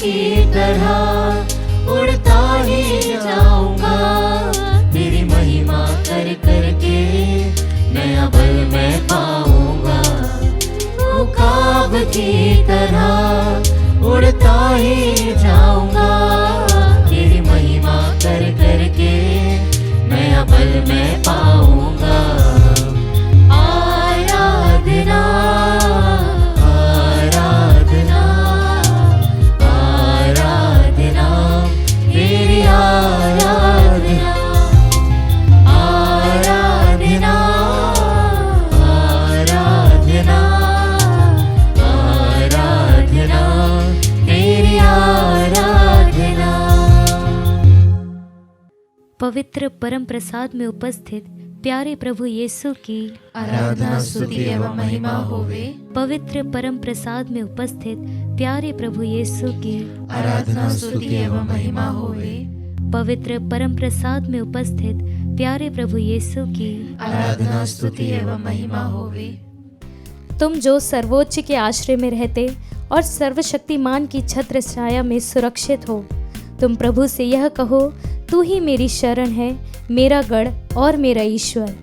की तरह उड़ता ही जाऊंगा, तेरी महिमा कर करके नया बल मैं पाऊंगा। उकाब की तरह उड़ता ही जाऊंगा, तेरी महिमा कर करके नया बल मैं पाऊंगा। आराधना आराधना आराधना तेरी आराधना आराधना आराधना आराधना तेरी आराधना। पवित्र परम प्रसाद में उपस्थित प्यारे प्रभु यीशु की आराधना स्तुति एवं महिमा होवे। पवित्र परम प्रसाद में उपस्थित प्यारे प्रभु यीशु की आराधना स्तुति एवं महिमा होवे। पवित्र परम प्रसाद में उपस्थित प्यारे प्रभु यीशु की आराधना स्तुति एवं महिमा होवे। तुम जो सर्वोच्च के आश्रय में रहते और सर्वशक्तिमान की छत्र छाया में सुरक्षित हो, तुम प्रभु से यह कहो, तू ही मेरी शरण है, मेरा गढ़ और मेरा ईश्वर।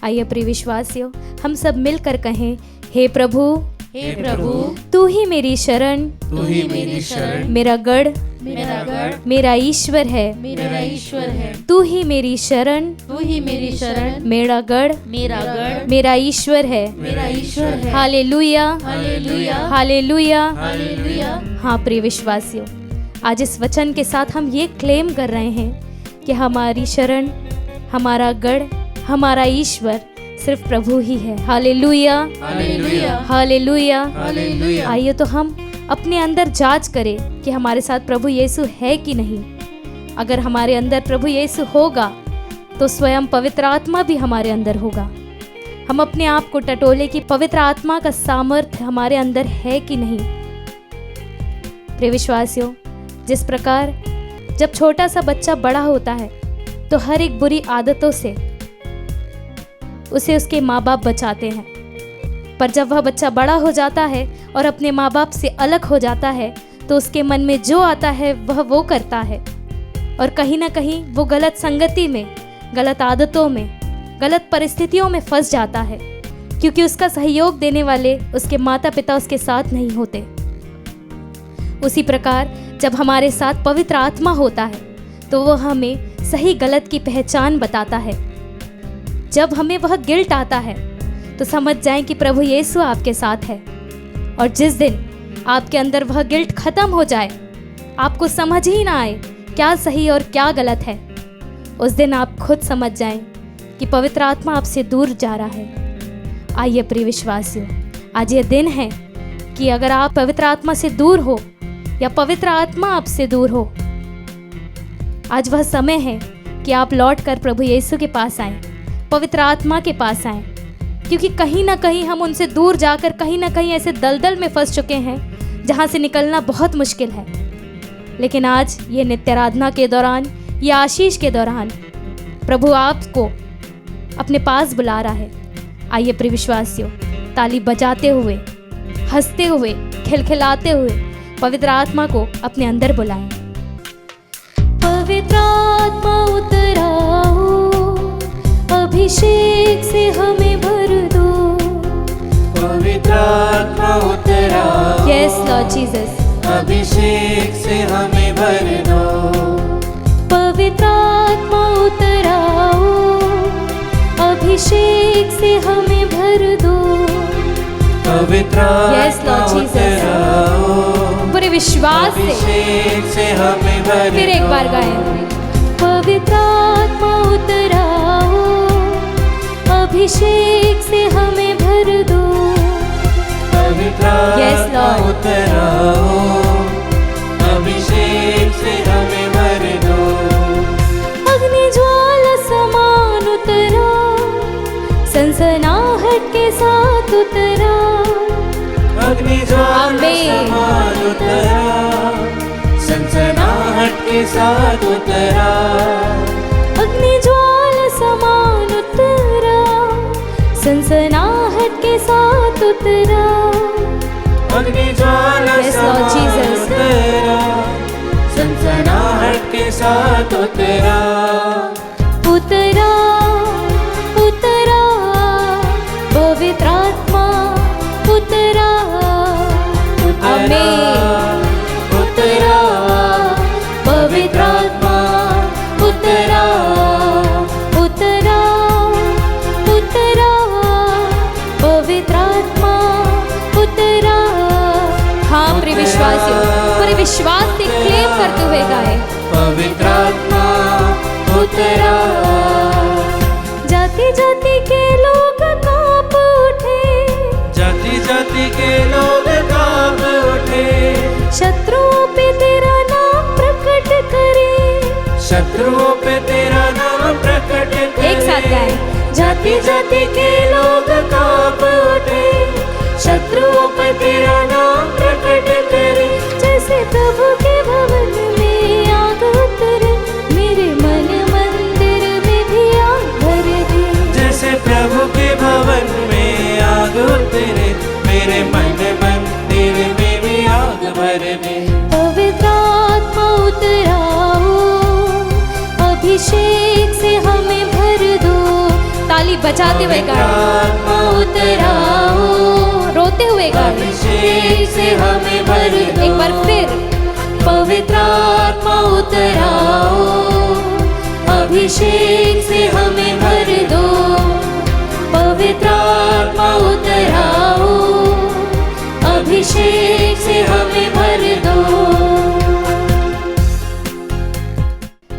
आइए प्रिय विश्वासियों, हम सब मिलकर कहें, हे प्रभु तू ही मेरी शरण, तू ही मेरी शरण, मेरा गढ़, मेरा ईश्वर है। मेरा ईश्वर है। तू ही मेरी शरण, तू ही मेरी शरण, मेरा गढ़, मेरा ईश्वर है। मेरा ईश्वर है। Hallelujah, hallelujah, hallelujah. हालेलुया। हाँ प्रिय विश्वासियों, आज इस वचन के साथ हम ये क्लेम कर रहे हैं कि हमारी शरण, हमारा गढ़, हमारा ईश्वर सिर्फ प्रभु ही है। Hallelujah, hallelujah, hallelujah. हालेलुया। आइए तो हम अपने अंदर जांच करें कि हमारे साथ प्रभु यीशु है कि नहीं। अगर हमारे अंदर प्रभु यीशु होगा तो स्वयं पवित्र आत्मा भी हमारे अंदर होगा। हम अपने आप को टटोले कि पवित्र आत्मा का सामर्थ्य हमारे अंदर है कि नहीं। प्रिय विश्वासियों, जिस प्रकार जब छोटा सा बच्चा बड़ा होता है तो हर एक बुरी आदतों से उसे उसके माँ बाप बचाते हैं, पर जब वह बच्चा बड़ा हो जाता है और अपने माँ बाप से अलग हो जाता है तो उसके मन में जो आता है वह वो करता है, और कहीं ना कहीं वो गलत संगति में, गलत आदतों में, गलत परिस्थितियों में फंस जाता है, क्योंकि उसका सहयोग देने वाले उसके माता पिता उसके साथ नहीं होते। उसी प्रकार जब हमारे साथ पवित्र आत्मा होता है तो वो हमें सही गलत की पहचान बताता है। जब हमें वह गिल्ट आता है तो समझ जाएं कि प्रभु यीशु आपके साथ है, और जिस दिन आपके अंदर वह गिल्ट खत्म हो जाए, आपको समझ ही ना आए क्या सही और क्या गलत है, उस दिन आप खुद समझ जाएं कि पवित्र आत्मा आपसे दूर जा रहा है। आइए प्रिय विश्वासियों, आज ये दिन है कि अगर आप पवित्र आत्मा से दूर हो या पवित्र आत्मा आपसे दूर हो, आज वह समय है कि आप लौट कर प्रभु यीशु के पास आएं, पवित्र आत्मा के पास आएं, क्योंकि कहीं ना कहीं हम उनसे दूर जाकर कहीं ना कहीं ऐसे दलदल में फंस चुके हैं जहां से निकलना बहुत मुश्किल है। लेकिन आज ये नित्य आराधना के दौरान, ये आशीष के दौरान प्रभु आपको अपने पास बुला रहा है। आइए प्रिय विश्वासियों, ताली बजाते हुए, हंसते हुए, खिलखिलाते हुए पवित्र आत्मा को अपने अंदर बुलाएं। पवित्र आत्मा उतर आओ, अभिषेक से हमें भर दो। पवित्र आत्मा उतर आओ, यस लॉर्ड जीसस, अभिषेक से हमें भर दो। पवित्र आत्मा उतर आओ, अभिषेक से हमें भर दो। पवित्र Yes, Lord आत्मा Jesus. उतर आओ, पूरे विश्वास से अभिषेक से हमें भर फिर एक बार गाएं। पवित्र आत्मा उतर आओ, अभिषेक से हमें भर दो। पवित्र Yes, आत्मा Lord. उतर आओ, अभिषेक से हमें भर दो। अग्नि ज्वाला समान उतरा, सनसनाहट के साथ उतरा। अग्नि ज्वाला आमीन। समान उतरा, सनसनाहट के साथ उतरा। अग्नि ज्वाला समान उतरा, सनसनाहट के साथ उतरा। अग्नि ज्वाला Yes, Lord समान Jesus. उतरा, अपने साथ उतरा, उतरा उतरा पवित्र आत्मा उतरा, आमीन। उतरा पवित्र आत्मा उतरा, उतरा उतरा पवित्र आत्मा उतरा। हाँ प्रिय विश्वासियों, पूरे विश्वास से क्लेम करते हुए गाए, पवित्र आत्मा उतरा। जाति जाति के लोग कांप उठे, जाति जाति के लोग कांप उठे, शत्रुओं पे तेरा नाम प्रकट करे, शत्रुओं पे तेरा नाम प्रकट करे। एक साथ गाए, जाति जाति के लोग कांप उठे, शत्रुओं पे तेरा नाम प्रकट करे। जैसे प्रभु के भवन में आग उतरे, मेरे मन मंदिर में भी आग भर दे। जैसे प्रभु के भवन में आग उतरे, मेरे मन मंदिर में भी आग भर दे। पवित्र आत्मा उतराओ, अभिषेक से हमें भर दो। ताली बजाते हुए गाओ, आत्मा उतराओ, रोते हुए गाओ, अभिषेक से हमें भर दो। एक बार फिर, पवित्र आत्मा उतराओ, अभिषेक से हमें भर दो। पवित्र आत्मा उतराओ, अभिषेक से हमें भर दो।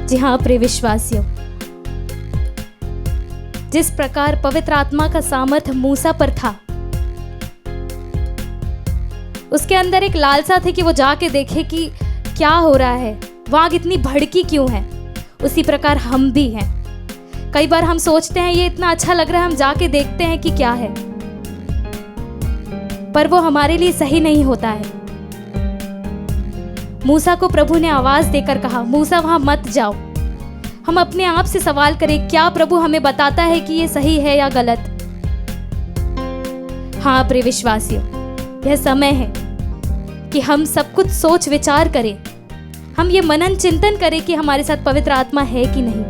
जी हाँ प्रिय विश्वासियों, जिस प्रकार पवित्र आत्मा का सामर्थ मूसा पर था, उसके अंदर एक लालसा थी कि वो जाके देखे कि क्या हो रहा है, आग इतनी भड़की क्यों है। उसी प्रकार हम भी हैं। कई बार हम सोचते हैं ये इतना अच्छा लग रहा है, हम जाके देखते हैं कि क्या है, पर वो हमारे लिए सही नहीं होता है। मूसा को प्रभु ने आवाज देकर कहा, मूसा वहां मत जाओ। हम अपने आप से सवाल करें, क्या प्रभु हमें बताता है कि ये सही है या गलत? हाँ प्रिय विश्वासियों, यह समय है कि हम सब कुछ सोच विचार करें, हम ये मनन चिंतन करें कि हमारे साथ पवित्र आत्मा है कि नहीं।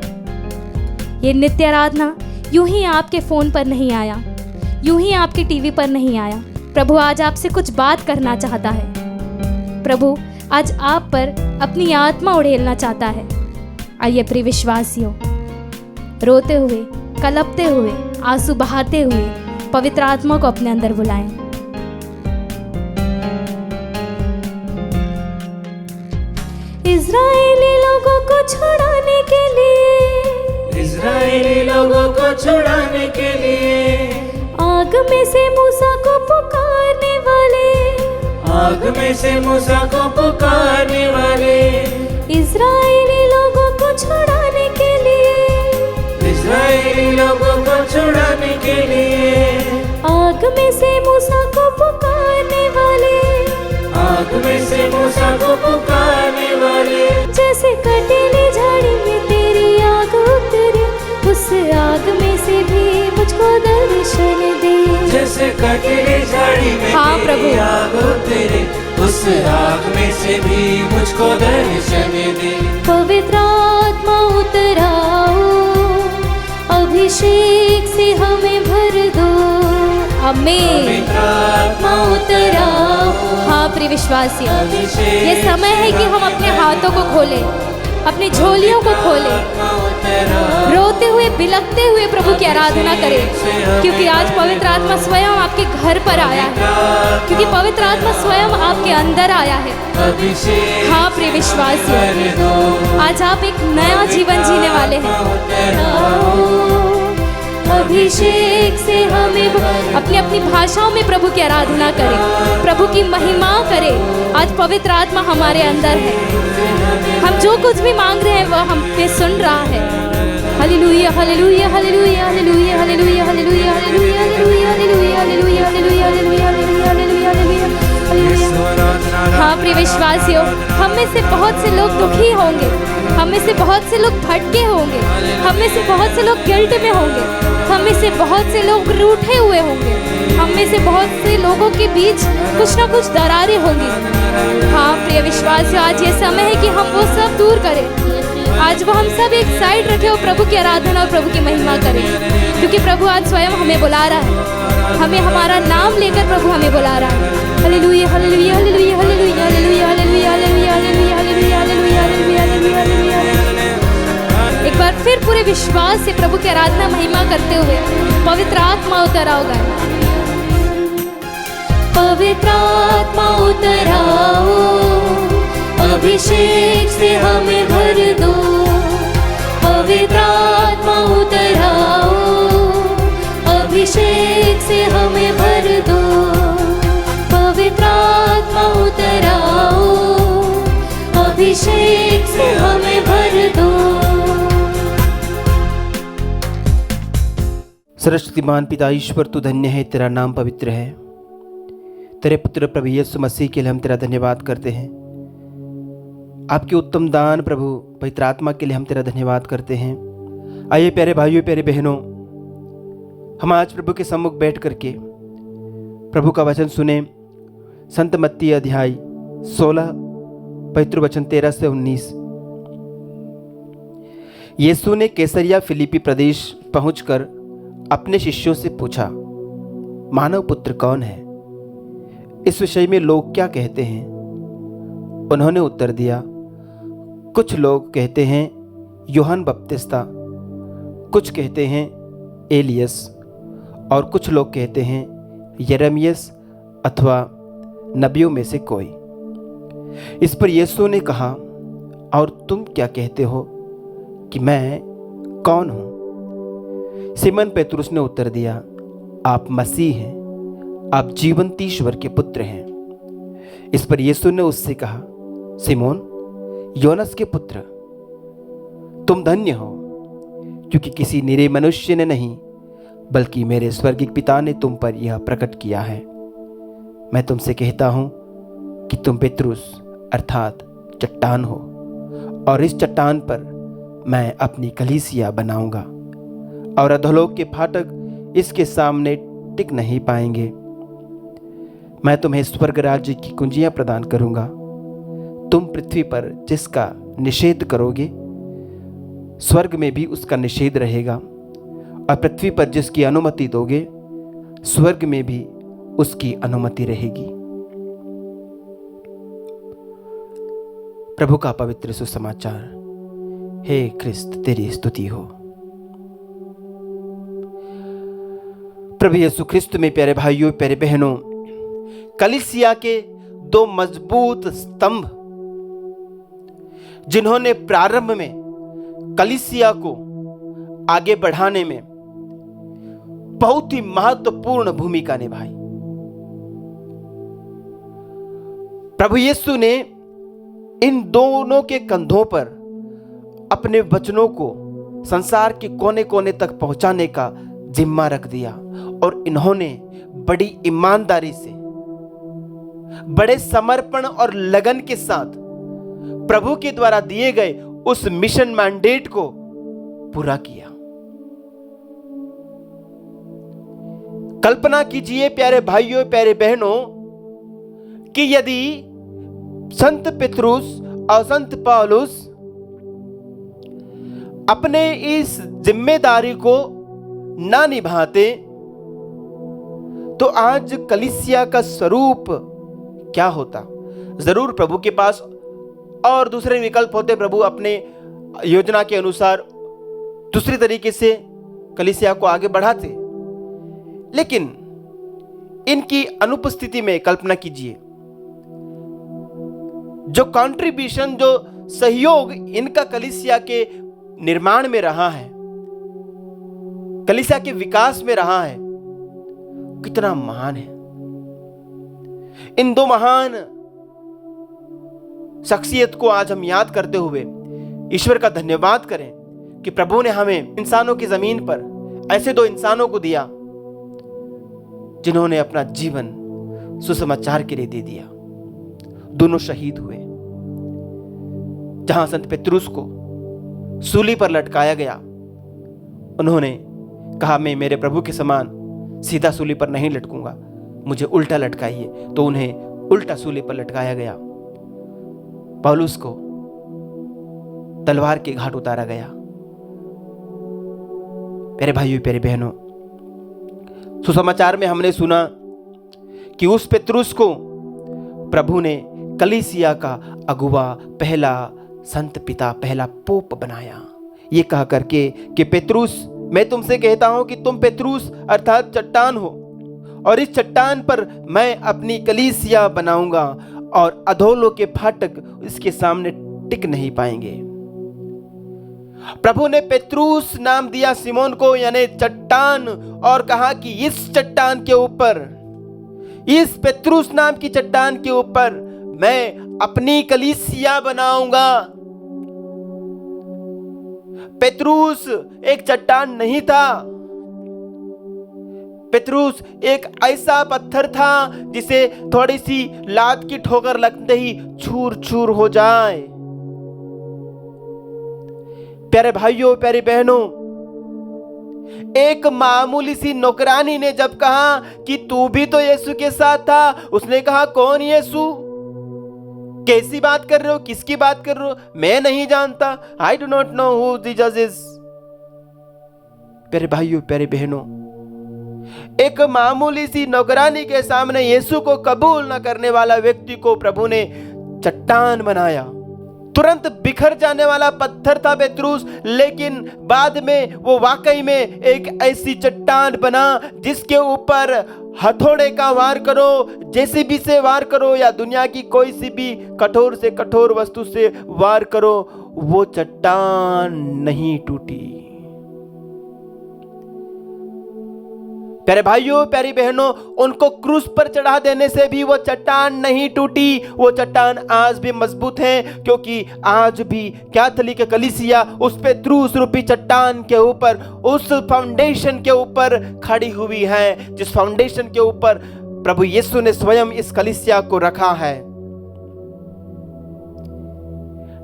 ये नित्य आराधना यूं ही आपके फोन पर नहीं आया, यूं ही आपके टीवी पर नहीं आया। प्रभु आज आपसे कुछ बात करना चाहता है। प्रभु आज आप पर अपनी आत्मा उड़ेलना चाहता है। आइए प्रिय विश्वासियों, रोते हुए, कलपते हुए, आंसू बहाते हुए पवित्र आत्मा को अपने अंदर बुलाएं। इज़राइली लोगों को छुड़ाने के लिए, इज़राइली लोगों को छुड़ाने के लिए, आग में से मूसा को पुकारने वाले, आग में से मूसा को पुकारने वाले, इज़राइली लोगों को छुड़ाने के लिए, इज़राइली लोगों को छुड़ाने के लिए, आग में से मूसा को पुकारने वाले, आग में से मूसा को पुकारने वाले। जैसे कटीली झाड़ी में तेरी आग उतरे, उस आग में से भी मुझको दर्शन दे। जैसे कटीली झाड़ी में हाँ, तेरी प्रभु। आग उतरे, उस आग में से भी मुझको दर्शन दे। पवित्र आत्मा उतराओ, अभिषेक से हमें भर दो। आमीन। पवित्र आत्मा उतराओ, हाँ प्रिय विश्वासियों, अभिषेक ये समय है कि हम अपने हाथों को खोलें, अपनी झोलियों को खोलें, आत्मा उतराओ, रोते हुए बिलखते हुए प्रभु की आराधना करें, क्योंकि आज पवित्र आत्मा स्वयं आपके घर पर आया है, क्योंकि पवित्र आत्मा स्वयं आपके अंदर आया है। अभिषेक हाँ प्रिय विश्वासियों, कर दो। आज आप एक नया जीवन जीने वाले हैं। अभिषेक से हमें अपनी अपनी भाषाओं में प्रभु की आराधना करें, प्रभु की महिमा करें। आज पवित्र आत्मा हमारे अंदर है, हम जो कुछ भी मांग रहे हैं वह हम पे सुन रहा है। Hallelujah hallelujah hallelujah hallelujah hallelujah hallelujah hallelujah hallelujah hallelujah hallelujah hallelujah hallelujah hallelujah hallelujah. हाँ प्रिय विश्वासियों, हम में से बहुत से लोग दुखी होंगे, हम में से बहुत से लोग भटके होंगे, हम में से बहुत से लोग गिल्ट में होंगे, हम में से बहुत से लोग रूठे हुए होंगे, हम में से बहुत से लोगों के बीच कुछ ना कुछ दरारें होंगी। हाँ प्रिय विश्वासियों, आज ये समय है कि हम वो सब दूर करें, आज वो हम सब एक साइड रखे और प्रभु की आराधना और प्रभु की महिमा करें, क्योंकि प्रभु आज स्वयं हमें बुला रहा है। हमें हमारा नाम लेकर प्रभु हमें बुला रहा है। Hallelujah hallelujah hallelujah hallelujah hallelujah hallelujah hallelujah hallelujah hallelujah hallelujah hallelujah hallelujah hallelujah. एक बार फिर पूरे विश्वास से प्रभु की आराधना महिमा करते हुए पवित्र आत्मा उतर आओ गाएं। पवित्र आत्मा उतर आओ, अभिषेक से हमें भर दो। पवित्र आत्मा उतर आओ, अभिषेक से हमें भर दो। पवित्र आत्मा उतर आओ, अभिषेक से हमें भर दो। सर्वशक्तिमान पिता ईश्वर, तू धन्य है, तेरा नाम पवित्र है। तेरे पुत्र प्रभु यीशु मसीह के लिए हम तेरा धन्यवाद करते हैं। आपके उत्तम दान प्रभु पवित्र आत्मा के लिए हम तेरा धन्यवाद करते हैं। आइए प्यारे भाइयों प्यारे बहनों, हम आज प्रभु के सम्मुख बैठ करके प्रभु का वचन सुने। संत मत्ती अध्याय 16 पवित्र वचन 13 से 19। यीशु ने कैसरिया फिलिपी प्रदेश पहुंचकर अपने शिष्यों से पूछा, मानव पुत्र कौन है? इस विषय में लोग क्या कहते हैं? उन्होंने उत्तर दिया, कुछ लोग कहते हैं यूहन्ना बपतिस्ता, कुछ कहते हैं एलियस, और कुछ लोग कहते हैं यिर्मयाह अथवा नबियों में से कोई। इस पर यीशु ने कहा, और तुम क्या कहते हो कि मैं कौन हूं? सिमोन पेतरुस ने उत्तर दिया, आप मसीह हैं, आप जीवंत ईश्वर के पुत्र हैं। इस पर यीशु ने उससे कहा, सिमोन योनस के पुत्र, तुम धन्य हो, क्योंकि किसी निरे मनुष्य ने नहीं बल्कि मेरे स्वर्गीय पिता ने तुम पर यह प्रकट किया है। मैं तुमसे कहता हूं कि तुम पेतरुस अर्थात चट्टान हो, और इस चट्टान पर मैं अपनी कलीसिया बनाऊंगा, और अधोलोक के फाटक इसके सामने टिक नहीं पाएंगे। मैं तुम्हें स्वर्ग राज्य की कुंजियां प्रदान करूंगा। तुम पृथ्वी पर जिसका निषेध करोगे, स्वर्ग में भी उसका निषेध रहेगा, और पृथ्वी पर जिसकी अनुमति दोगे, स्वर्ग में भी उसकी अनुमति रहेगी। प्रभु का पवित्र सुसमाचार। हे ख्रिस्त, तेरी स्तुति हो। प्रभु यीशु ख्रिस्त में प्यारे भाइयों प्यारे बहनों, कलीसिया के दो मजबूत स्तंभ जिन्होंने प्रारंभ में कलीसिया को आगे बढ़ाने में बहुत ही महत्वपूर्ण भूमिका निभाई। प्रभु यीशु ने इन दोनों के कंधों पर अपने वचनों को संसार के कोने कोने तक पहुंचाने का जिम्मा रख दिया, और इन्होंने बड़ी ईमानदारी से, बड़े समर्पण और लगन के साथ प्रभु के द्वारा दिए गए उस मिशन मैंडेट को पूरा किया। कल्पना कीजिए प्यारे भाइयों प्यारे बहनों कि यदि संत पेतरुस और संत पौलुस अपने इस जिम्मेदारी को ना निभाते, तो आज कलीसिया का स्वरूप क्या होता? जरूर प्रभु के पास और दूसरे विकल्प होते। प्रभु अपने योजना के अनुसार दूसरी तरीके से कलीसिया को आगे बढ़ाते, लेकिन इनकी अनुपस्थिति में कल्पना कीजिए, जो कंट्रीब्यूशन, जो सहयोग इनका कलीसिया के निर्माण में रहा है, कलीसिया के विकास में रहा है, कितना महान है। इन दो महान शख्सियत को आज हम याद करते हुए ईश्वर का धन्यवाद करें कि प्रभु ने हमें इंसानों की जमीन पर ऐसे दो इंसानों को दिया जिन्होंने अपना जीवन सुसमाचार के लिए दे दिया। दोनों शहीद हुए। जहां संत पेतरुस को सूली पर लटकाया गया, उन्होंने कहा, मैं मेरे प्रभु के समान सीधा सूली पर नहीं लटकूंगा, मुझे उल्टा लटकाइए, तो उन्हें उल्टा सूली पर लटकाया गया। पौलुस को तलवार के घाट उतारा गया। प्यारे भाइयों, प्यारे बहनों, सुसमाचार में हमने सुना कि उस पेत्रुस को प्रभु ने कलीसिया का अगुवा, पहला संत पिता, पहला पोप बनाया, ये कहा करके कि पेत्रुस, मैं तुमसे कहता हूं कि तुम पेत्रुस अर्थात चट्टान हो, और इस चट्टान पर मैं अपनी कलीसिया बनाऊंगा और अधोलोक के फाटक इसके सामने टिक नहीं पाएंगे। प्रभु ने पेत्रुस नाम दिया सिमोन को, यानी चट्टान, और कहा कि इस चट्टान के ऊपर, इस पेत्रुस नाम की चट्टान के ऊपर मैं अपनी कलीसिया बनाऊंगा। पेत्रुस एक चट्टान नहीं था, पेत्रुस एक ऐसा पत्थर था जिसे थोड़ी सी लात की ठोकर लगते ही चूर चूर हो जाए। प्यारे भाइयों, प्यारी बहनों, एक मामूली सी नौकरानी ने जब कहा कि तू भी तो यीशु के साथ था, उसने कहा कौन यीशु, कैसी बात कर रहे हो, किसकी बात कर रहे हो, मैं नहीं जानता, I do not know who Jesus is. प्यारे भाइयों, प्यारे बहनों, एक मामूली सी नौकरानी के सामने यीशु को कबूल न करने वाला व्यक्ति को प्रभु ने चट्टान बनाया। तुरंत बिखर जाने वाला पत्थर था पेत्रुस, लेकिन बाद में वो वाकई में एक ऐसी चट्टान बना जिसके ऊपर हथौड़े का वार करो, जेसीबी से वार करो या दुनिया की कोई सी भी कठोर से कठोर वस्तु से वार करो, वो चट्टान नहीं टूटी। प्यारे भाइयों, प्यारी बहनों, उनको क्रूस पर चढ़ा देने से भी वो चट्टान नहीं टूटी। वो चट्टान आज भी मजबूत है, क्योंकि आज भी कैथोलिक कलीसिया उस पेत्रुस रूपी चट्टान के ऊपर, उस फाउंडेशन के ऊपर खड़ी हुई है, जिस फाउंडेशन के ऊपर प्रभु यीशु ने स्वयं इस कलीसिया को रखा है।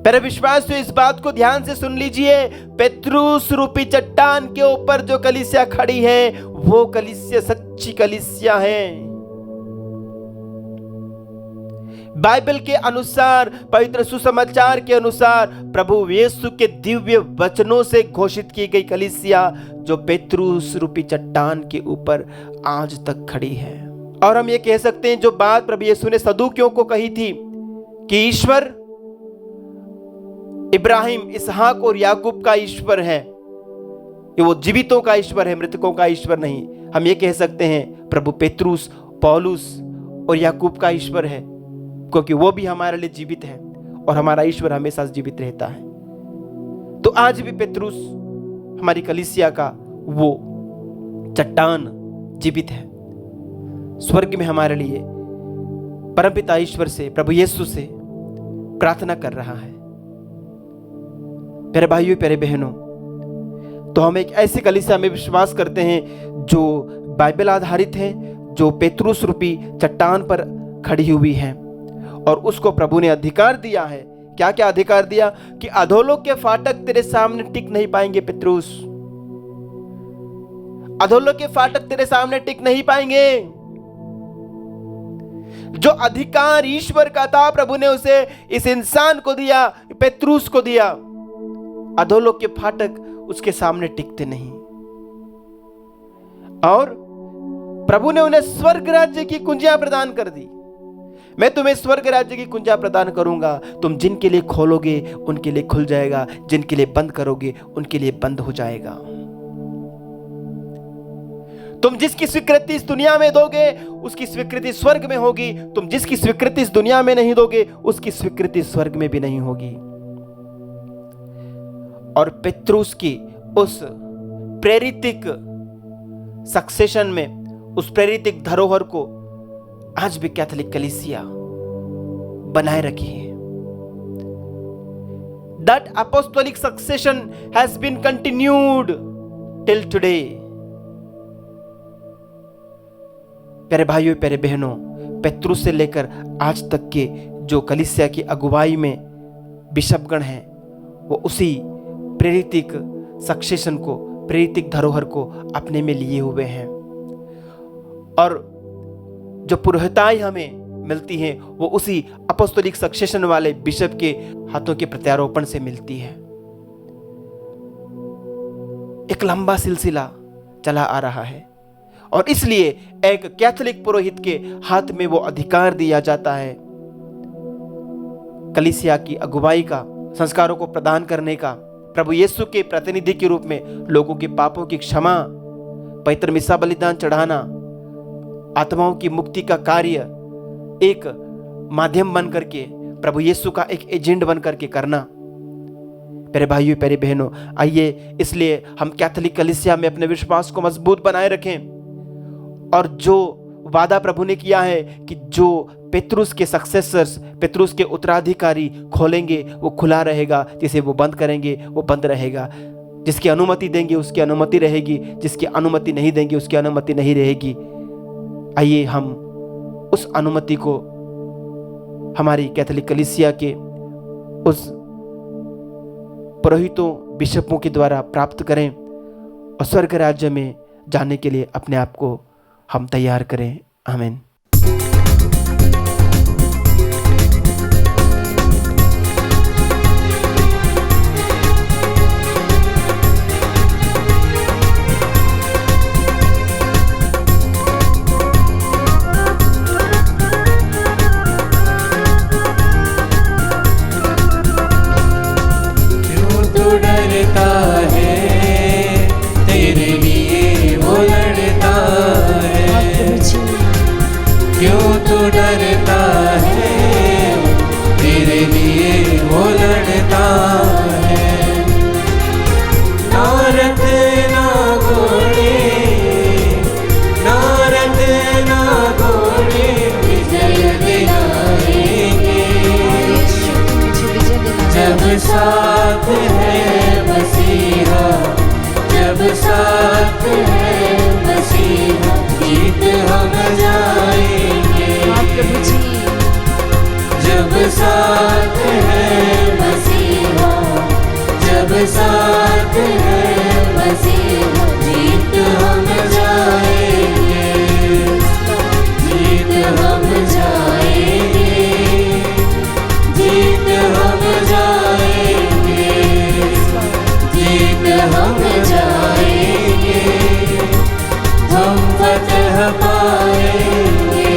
मेरे विश्वास से इस बात को ध्यान से सुन लीजिए, पेत्रुस रूपी चट्टान के ऊपर जो कलीसिया खड़ी है, वो कलीसिया सच्ची कलीसिया है। बाइबल के अनुसार, पवित्र सुसमाचार के अनुसार, प्रभु यीशु के दिव्य वचनों से घोषित की गई कलीसिया जो पेत्रुस रूपी चट्टान के ऊपर आज तक खड़ी है। और हम ये कह सकते हैं, जो बात प्रभु यीशु ने सदूकियों को कही थी कि ईश्वर इब्राहिम, इसहाक और याकूब का ईश्वर है, ये वो जीवितों का ईश्वर है, मृतकों का ईश्वर नहीं। हम ये कह सकते हैं प्रभु पेत्रुस, पौलुस और याकूब का ईश्वर है, क्योंकि वो भी हमारे लिए जीवित है और हमारा ईश्वर हमेशा जीवित रहता है। तो आज भी पेत्रुस हमारी कलीसिया का वो चट्टान जीवित है। स्वर्ग में हमारे लिए परमपिता ईश्वर से, प्रभु यीशु से प्रार्थना कर रहा है। प्यारे भाइयों, प्यारे बहनों, तो हम एक ऐसी कलीसिया में विश्वास करते हैं जो बाइबल आधारित है, जो पेत्रुस रूपी चट्टान पर खड़ी हुई है, और उसको प्रभु ने अधिकार दिया है। क्या क्या अधिकार दिया? कि अधोलोक के फाटक तेरे सामने टिक नहीं पाएंगे पेत्रुस, अधोलोक के फाटक तेरे सामने टिक नहीं पाएंगे। जो अधिकार ईश्वर का था, प्रभु ने उसे इस इंसान को दिया, पेत्रुस को दिया। अधोलोक के फाटक उसके सामने टिकते नहीं, और प्रभु ने उन्हें स्वर्ग राज्य की कुंजियां प्रदान कर दी। मैं तुम्हें स्वर्ग राज्य की कुंजियां प्रदान करूंगा, तुम जिनके लिए खोलोगे उनके लिए खुल जाएगा, जिनके लिए बंद करोगे उनके लिए बंद हो जाएगा। तुम जिसकी स्वीकृति इस दुनिया में दोगे उसकी स्वीकृति स्वर्ग में होगी, तुम जिसकी स्वीकृति इस दुनिया में नहीं दोगे उसकी स्वीकृति स्वर्ग में भी नहीं होगी। और पेत्रुस की उस प्रेरितिक सक्सेशन में, उस प्रेरितिक धरोहर को आज भी कैथोलिक कलीसिया बनाए रखी है। That apostolic succession has been continued till today. प्यारे भाइयों, प्यारे बहनों, पेत्रुस से लेकर आज तक के जो कलीसिया की अगुवाई में बिशपगण हैं, वो उसी प्रेरितिक सक्सेशन को, प्रेरितिक धरोहर को अपने में लिए हुए हैं। और जो पुरोहिताई हमें मिलती है वो उसी अपोस्तलिक सक्सेशन वाले बिशप के हाथों के प्रत्यारोपण से मिलती है। एक लंबा सिलसिला चला आ रहा है और इसलिए एक कैथोलिक पुरोहित के हाथ में वो अधिकार दिया जाता है कलीसिया की अगुवाई का, संस्कारों को प्रदान करने का, प्रभु यीशु के प्रतिनिधि के रूप में लोगों के पापों की क्षमा, पवित्र मिसा बलिदान चढ़ाना, आत्माओं की मुक्ति का कार्य एक माध्यम बन करके, प्रभु यीशु का एक एजेंट बन करके करना। प्यारे भाइयों, प्यारे बहनों, आइए इसलिए हम कैथोलिक कलीसिया में अपने विश्वास को मजबूत बनाए रखें और जो वादा प्रभु ने किया है कि जो पेत्रुस के सक्सेसर्स, पेत्रुस के उत्तराधिकारी खोलेंगे वो खुला रहेगा, जिसे वो बंद करेंगे वो बंद रहेगा, जिसकी अनुमति देंगे उसकी अनुमति रहेगी, जिसकी अनुमति नहीं देंगे उसकी अनुमति नहीं रहेगी। आइए हम उस अनुमति को हमारी कैथोलिक कलीसिया के उस पुरोहितों, बिशपों के द्वारा प्राप्त करें और स्वर्ग राज्य में जाने के लिए अपने आप को हम तैयार करें। आमीन। साथ है मसीहा, जब साथ है मसीहा, जीत हम जाएंगे। प्रभु जी, जब साथ है मसीहा, जब साथ है मसीहा, जीत हम जाएंगे, जीत हम जाएंगे, जीत हम जाएंगे, जीत हम जाएंगे, हम फतह पाएंगे।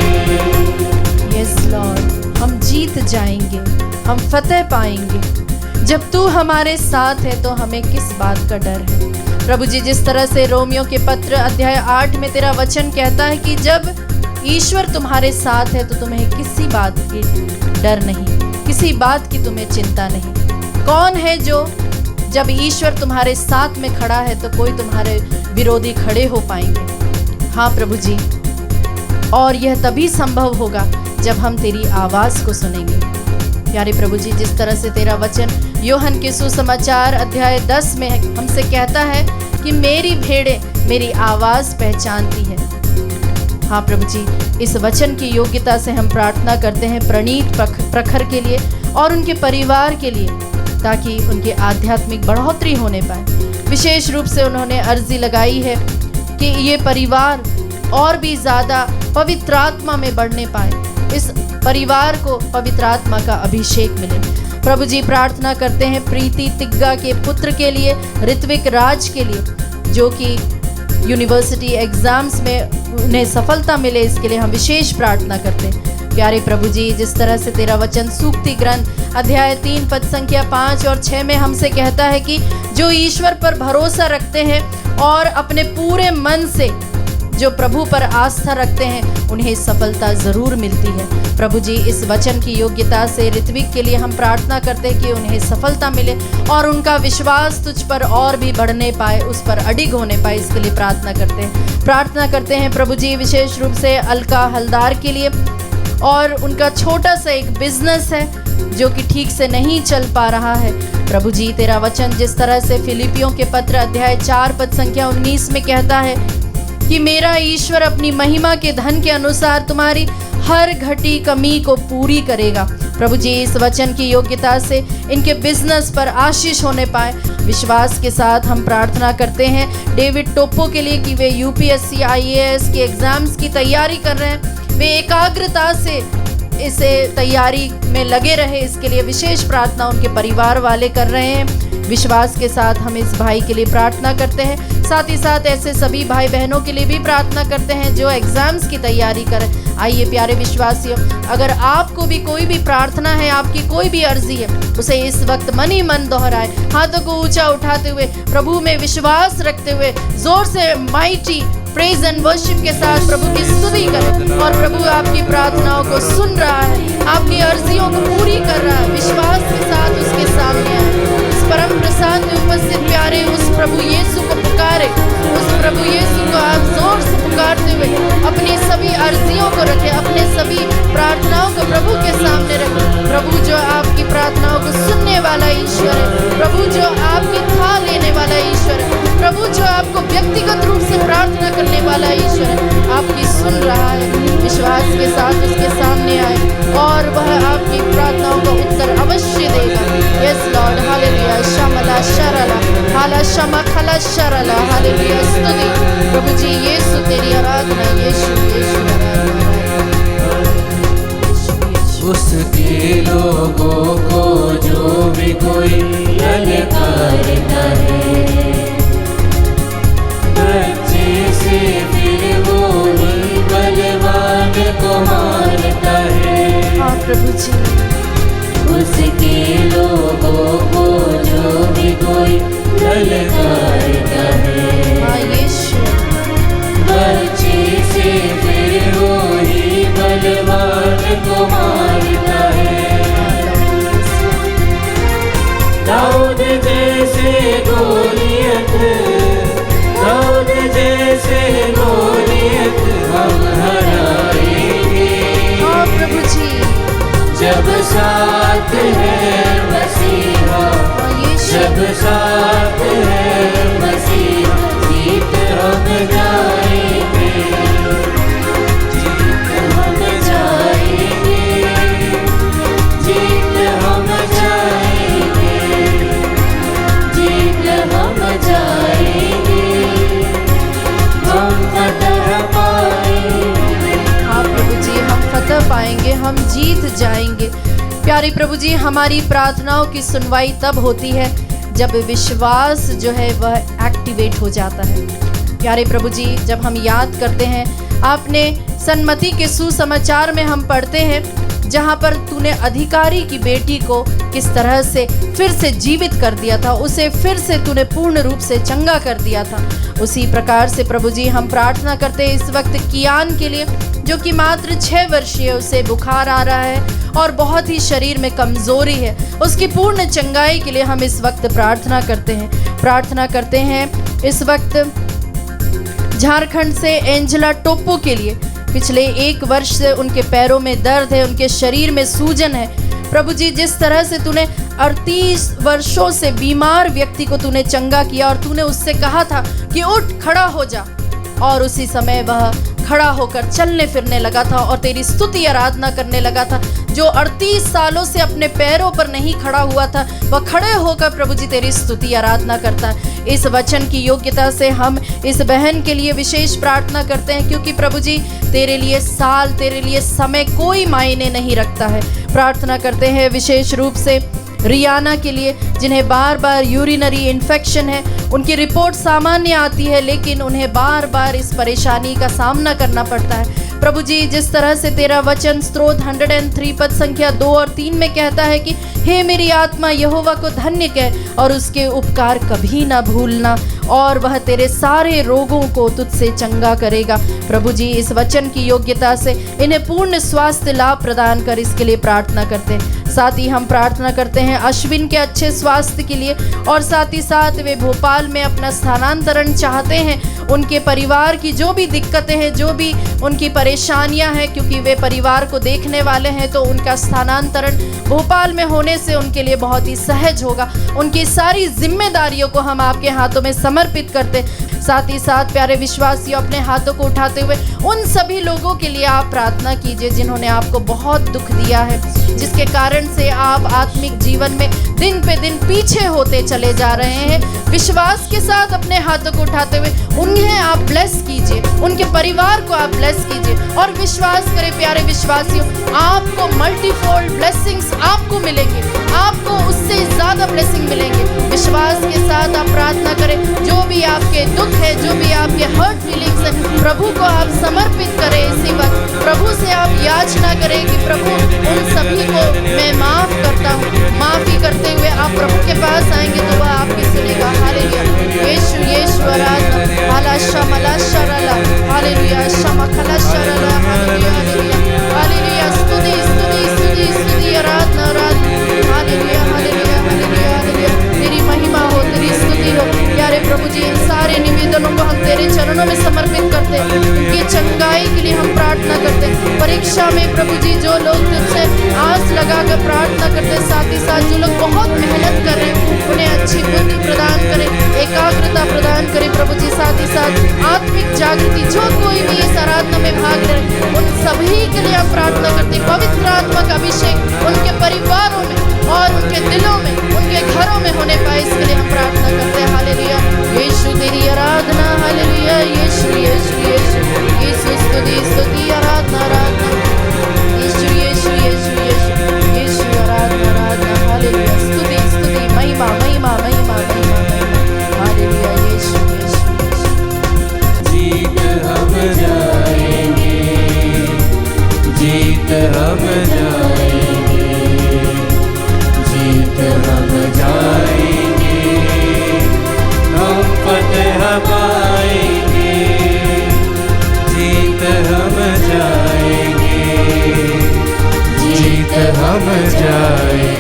यस लॉर्ड, हम जीत जाएंगे, हम फतेह पाएंगे। जब तू हमारे साथ है तो हमें किस बात का डर है। प्रभु जी, जिस तरह से रोमियो के पत्र अध्याय 8 में तेरा वचन कहता है कि जब ईश्वर तुम्हारे साथ है तो तुम्हें किसी बात की डर नहीं, किसी बात की तुम्हें चिंता नहीं। कौन है जो जब ईश्वर तुम्हारे साथ में खड़ा है तो कोई तुम्हारे विरोधी खड़े हो पाएंगे। हाँ प्रभु जी, और यह तभी संभव होगा जब हम तेरी आवाज़ को सुनेंगे। प्यारे प्रभु जी, जिस तरह से तेरा वचन यूहन्ना के सुसमाचार अध्याय 10 में हमसे कहता है कि मेरी भेड़ें मेरी आवाज़ पहचानती है। हाँ प्रभु जी, इस वचन की योग्यता से हम प्रार्थना करते हैं प्रणीत प्रखर के लिए और उनके परिवार के लिए, ताकि उनके आध्यात्मिक बढ़ोतरी होने पाए। विशेष रूप से उन्होंने अर्जी लगाई है कि ये परिवार और भी ज़्यादा पवित्र आत्मा में बढ़ने पाए, इस परिवार को पवित्र आत्मा का अभिषेक मिले। प्रभु जी, प्रार्थना करते हैं प्रीति तिग्गा के पुत्र के लिए, ऋत्विक राज के लिए, जो कि यूनिवर्सिटी एग्जाम्स में उन्हें सफलता मिले, इसके लिए हम विशेष प्रार्थना करते हैं। प्यारे प्रभु जी, जिस तरह से तेरा वचन सूक्ति ग्रंथ अध्याय 3 पद संख्या 5 और 6 में हमसे कहता है कि जो ईश्वर पर भरोसा रखते हैं और अपने पूरे मन से जो प्रभु पर आस्था रखते हैं उन्हें सफलता ज़रूर मिलती है। प्रभु जी, इस वचन की योग्यता से ऋत्विक के लिए हम प्रार्थना करते हैं कि उन्हें सफलता मिले और उनका विश्वास तुझ पर और भी बढ़ने पाए, उस पर अडिग होने पाए, इसके लिए प्रार्थना करते हैं। प्रार्थना करते हैं प्रभु जी विशेष रूप से अलका हलदार के लिए, और उनका छोटा सा एक बिजनेस है जो कि ठीक से नहीं चल पा रहा है। प्रभु जी, तेरा वचन जिस तरह से फिलिपियों के पत्र अध्याय 4 पद संख्या 19 में कहता है कि मेरा ईश्वर अपनी महिमा के धन के अनुसार तुम्हारी हर घटी कमी को पूरी करेगा। प्रभु जी, इस वचन की योग्यता से इनके बिजनेस पर आशीष होने पाए, विश्वास के साथ हम प्रार्थना करते हैं डेविड टोप्पो के लिए कि वे यूपीएससी IAS के एग्जाम्स की तैयारी कर रहे हैं। वे एकाग्रता से इसे तैयारी में लगे रहे, इसके लिए विशेष प्रार्थना उनके परिवार वाले कर रहे हैं। विश्वास के साथ हम इस भाई के लिए प्रार्थना करते हैं। साथ ही साथ ऐसे सभी भाई बहनों के लिए भी प्रार्थना करते हैं जो एग्जाम्स की तैयारी करें। आइए प्यारे विश्वासियों, अगर आपको भी कोई भी प्रार्थना है, आपकी कोई भी अर्जी है, उसे इस वक्त मन ही मन दोहराए, हाथों को ऊंचा उठाते हुए, प्रभु में विश्वास रखते हुए, जोर से माइटी प्रेज एंड वर्शिप के साथ प्रभु की स्तुति करें। और प्रभु आपकी प्रार्थनाओं को सुन रहा है, आपकी अर्जियों को पूरी कर रहा है। विश्वास के साथ उसके सामने आए, उस परम प्रसाद में उपस्थित प्यारे उस प्रभु यीशु को पुकारे। उस प्रभु यीशु को आप जोर से पुकारते हुए अपनी सभी अर्जियों को रखें, अपने सभी प्रार्थनाओं को प्रभु के सामने रखें। प्रभु जो आपकी प्रार्थनाओं को सुनने वाला ईश्वर है, प्रभु जो आपकी था लेने वाला ईश्वर है, प्रभु जो आपको व्यक्तिगत रूप से प्रार्थना करने वाला ईश्वर है, आपकी सुन रहा है। विश्वास के साथ उसके सामने आए और वह आपकी प्रार्थनाओं का उत्तर अवश्य देगा। यस लॉर्ड, हालेलुया, शमला शरला हाला शमा खला शरला, हालेलुया, स्तुति प्रभु जी। यीशु तेरी आराधना, यीशु यीशु आराधना। उसके लोगों को जो भी कोई ललकारता है, बच्चे से फिर वो ही बलवान को मारता है। हाँ प्रभु जी, उसके लोगों को जो भी कोई ललकारता है, हाँ यीशु, बच्चे से फिर वो ही बलवान को मारता है। दाऊद जैसे गोलियत, दाऊद जैसे गोलियत हम हराएंगे। हाँ प्रभु जी, जब साथ है मसीहा, हाँ यीशु, जब साथ है मसीहा, जीत हम जाएंगे, जीत हम जाएंगे, जीत हम जाएंगे, जीत हम जाएंगे, हम फतह पाएंगे। हाँ प्रभु जी, हम फतह पाएंगे, हम जीत जाएंगे। प्यारे प्रभु जी, हमारी प्रार्थनाओं की सुनवाई तब होती है जब विश्वास जो है वह एक्टिवेट हो जाता है। प्यारे प्रभु जी, जब हम याद करते हैं, आपने सन्मति के सुसमाचार में हम पढ़ते हैं जहाँ पर तूने अधिकारी की बेटी को किस तरह से फिर से जीवित कर दिया था, उसे फिर से तूने पूर्ण रूप से चंगा कर दिया था। उसी प्रकार से प्रभु जी हम प्रार्थना करते हैं इस वक्त कियान के लिए, जो कि मात्र 6 वर्षीय, उसे बुखार आ रहा है और बहुत ही शरीर में कमजोरी है। उसकी पूर्ण चंगाई के लिए हम इस वक्त प्रार्थना करते हैं इस वक्त झारखंड से एंजेला टोप्पो के लिए। पिछले 1 वर्ष से उनके पैरों में दर्द है, उनके शरीर में सूजन है। प्रभु जी, जिस तरह से तूने 38 वर्षों से बीमार व्यक्ति को तूने चंगा किया और तूने उससे कहा था कि उठ खड़ा हो जा, और उसी समय वह खड़ा होकर चलने फिरने लगा था और तेरी स्तुति आराधना करने लगा था। जो 38 सालों से अपने पैरों पर नहीं खड़ा हुआ था, वह खड़े होकर प्रभु जी तेरी स्तुति आराधना करता है। इस वचन की योग्यता से हम इस बहन के लिए विशेष प्रार्थना करते हैं, क्योंकि प्रभु जी तेरे लिए साल, तेरे लिए समय कोई मायने नहीं रखता है। प्रार्थना करते हैं विशेष रूप से रियाना के लिए, जिन्हें बार बार यूरिनरी इन्फेक्शन है। उनकी रिपोर्ट सामान्य आती है, लेकिन उन्हें बार बार इस परेशानी का सामना करना पड़ता है। प्रभु जी, जिस तरह से तेरा वचन स्त्रोत 103 पद संख्या 2 और 3 में कहता है कि हे मेरी आत्मा यहोवा को धन्य कह और उसके उपकार कभी ना भूलना, और वह तेरे सारे रोगों को तुझसे चंगा करेगा। प्रभु जी, इस वचन की योग्यता से इन्हें पूर्ण स्वास्थ्य लाभ प्रदान कर, इसके लिए प्रार्थना करते हैं। साथ ही हम प्रार्थना करते हैं अश्विन के अच्छे स्वास्थ्य के लिए, और साथ ही साथ वे भोपाल में अपना स्थानांतरण चाहते हैं। उनके परिवार की जो भी दिक्कतें हैं, जो भी उनकी परेशानियां हैं, क्योंकि वे परिवार को देखने वाले हैं, तो उनका स्थानांतरण भोपाल में होने से उनके लिए बहुत ही सहज होगा। उनकी सारी जिम्मेदारियों को हम आपके हाथों में समर्पित करते हैं। साथ ही साथ प्यारे विश्वासियों, अपने हाथों को उठाते हुए उन सभी लोगों के लिए आप प्रार्थना कीजिए जिन्होंने आपको बहुत दुख दिया है, जिसके कारण से आप आत्मिक जीवन में दिन पे दिन पीछे होते चले जा रहे हैं, विश्वास के साथ अपने हाथों को उठाते हुए उन्हें आप ब्लेस कीजिए, उनके परिवार को आप ब्लेस कीजिए। और विश्वास करें प्यारे विश्वासियों, आपको मल्टीफोल्ड ब्लेसिंग्स आपको मिलेंगे, आपको उससे ज़्यादा ब्लेसिंग मिलेंगे। विश्वास के साथ आप प्रार्थना करें, जो भी आपके दुख है, जो भी आपके हर्ट फीलिंग्स है, प्रभु को आप समर्पित करें। इसी वक्त प्रभु से आप याचना करें कि प्रभु उन सभी को मैं माफ़ करता हूँ। माफ़ी करते हुए आप प्रभु के पास आएंगे तो वह आपकी सुनेगा। हालेलुया, यीशु यीशु आराधना, आला शमला Sharla, hallelujah शमखला Sharla, hallelujah hallelujah hallelujah, स्तुति स्तुति स्तुति स्तुति, आराधना आराधना, हालेलुया हालेलुया हालेलुया हालेलुया, तेरी महिमा हो, तेरी स्तुति हो। प्यारे प्रभु जी, इन सारे निवेदनों को हम तेरे चरणों में समर्पित करते हैं, उनकी चंगाई के लिए हम प्रार्थना करते हैं। परीक्षा में प्रभु जी जो लोग तुझसे आस लगाकर प्रार्थना करते हैं, साथ ही साथ जो लोग बहुत मेहनत कर रहे हैं, उन्हें अच्छी बुद्धि प्रदान करें, एकाग्रता प्रदान करें प्रभु जी। साथ ही साथ आत्मिक जागृति, जो कोई भी इस आराधना में भाग ले रहे, उन सभी के लिए हम प्रार्थना करते हैं। पवित्र आत्मा का अभिषेक उनके परिवारों में और उनके दिलों में, उनके घरों में होने पाए, इसके लिए हम प्रार्थना करते हैं। हालेलुया, यीशु तेरी आराधना, हालेलुया, यीशु यीशु यीशु यीशु, स्तुति स्तुति, आराधना आराधना, यीशु यीशु यीशु यीशु यीशु, आराधना आराधना, हालेलुया, स्तुति स्तुति, महिमा महिमा महिमा महिमा महिमा, हालेलुया, यीशु यीशु यीशु। जीत हम जाएंगे, जीत हम जाएंगे, जीत हम जाएंगे, हम फतह पाएंगे, जीत हम जाएंगे, जीत हम जाएंगे।